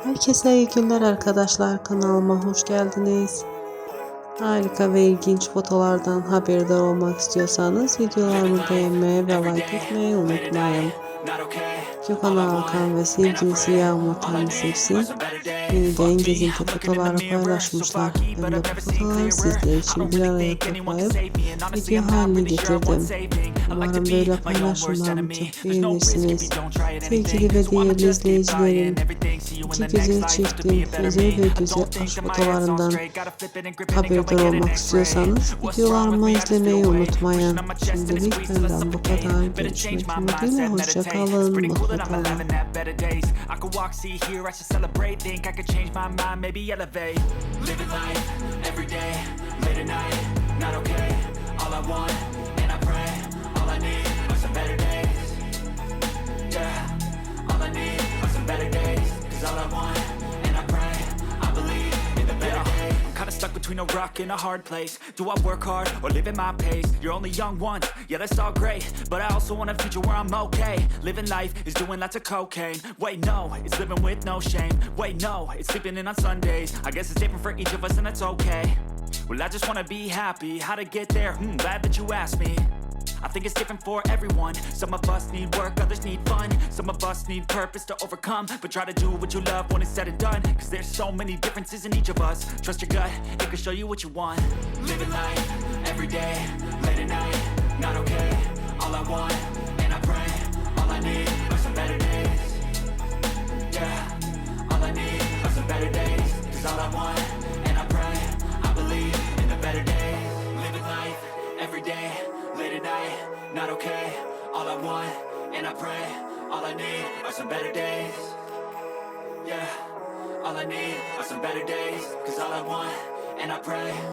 Herkese iyi günler arkadaşlar, kanalıma hoş geldiniz. Harika ve ilginç fotolardan haberdar olmak istiyorsanız videolarımı beğenmeyi ve like etmeyi unutmayın. Gökhan Hakan ve sevgilisi Yağmur kendisi yeniden gezinti fotoğrafları paylaşmışlar. Ben de bu fotoğrafları sizler için bir araya toplayıp video haline getirdim. Umarım böyle paylaşımlarımı çok beğenirsiniz. Sevgili ve değerli izleyicilerim, iki güzel çiftin özel ve güzel aşk fotoğraflarından haberdar olmak istiyorsanız videolarımı izlemeyi unutmayın. Şimdilik benden bu kadar. Görüşmek ümidiyle. Hoşça kalın. Mutlu kalın. I could walk, see, hear, I should celebrate. Think I could change my mind, maybe elevate. Living life, every day, late at night, not okay. All I want, and I pray, all I need are some better days. Yeah, all I need are some better days. Cause all I want, and I pray, I believe in the better days. I'm kinda stuck between a rock and a hard place. Do I work hard or live at my pace? You're only young once, yeah that's all great, but I also want a future where I'm okay. Living life is doing lots of cocaine. Wait no, it's living with no shame. Wait no, it's sleeping in on Sundays. I guess it's different for each of us and that's okay. Well I just wanna be happy, how to get there? Glad that you asked me. I think it's different for everyone. Some of us need work, others need fun. Some of us need purpose to overcome. But try to do what you love when it's said and done. Cause there's so many differences in each of us. Trust your gut, it can show you what you want. Living life, every day, late at night, not okay. All I want, and I pray, all I need are some better days. Yeah, all I need are some better days. Cause all I want, and I pray, I believe in the better days. Living life, every day, late at night, not okay. All I want, and I pray, all I need are some better days. Yeah, all I need are some better days. Cause all I want, and I pray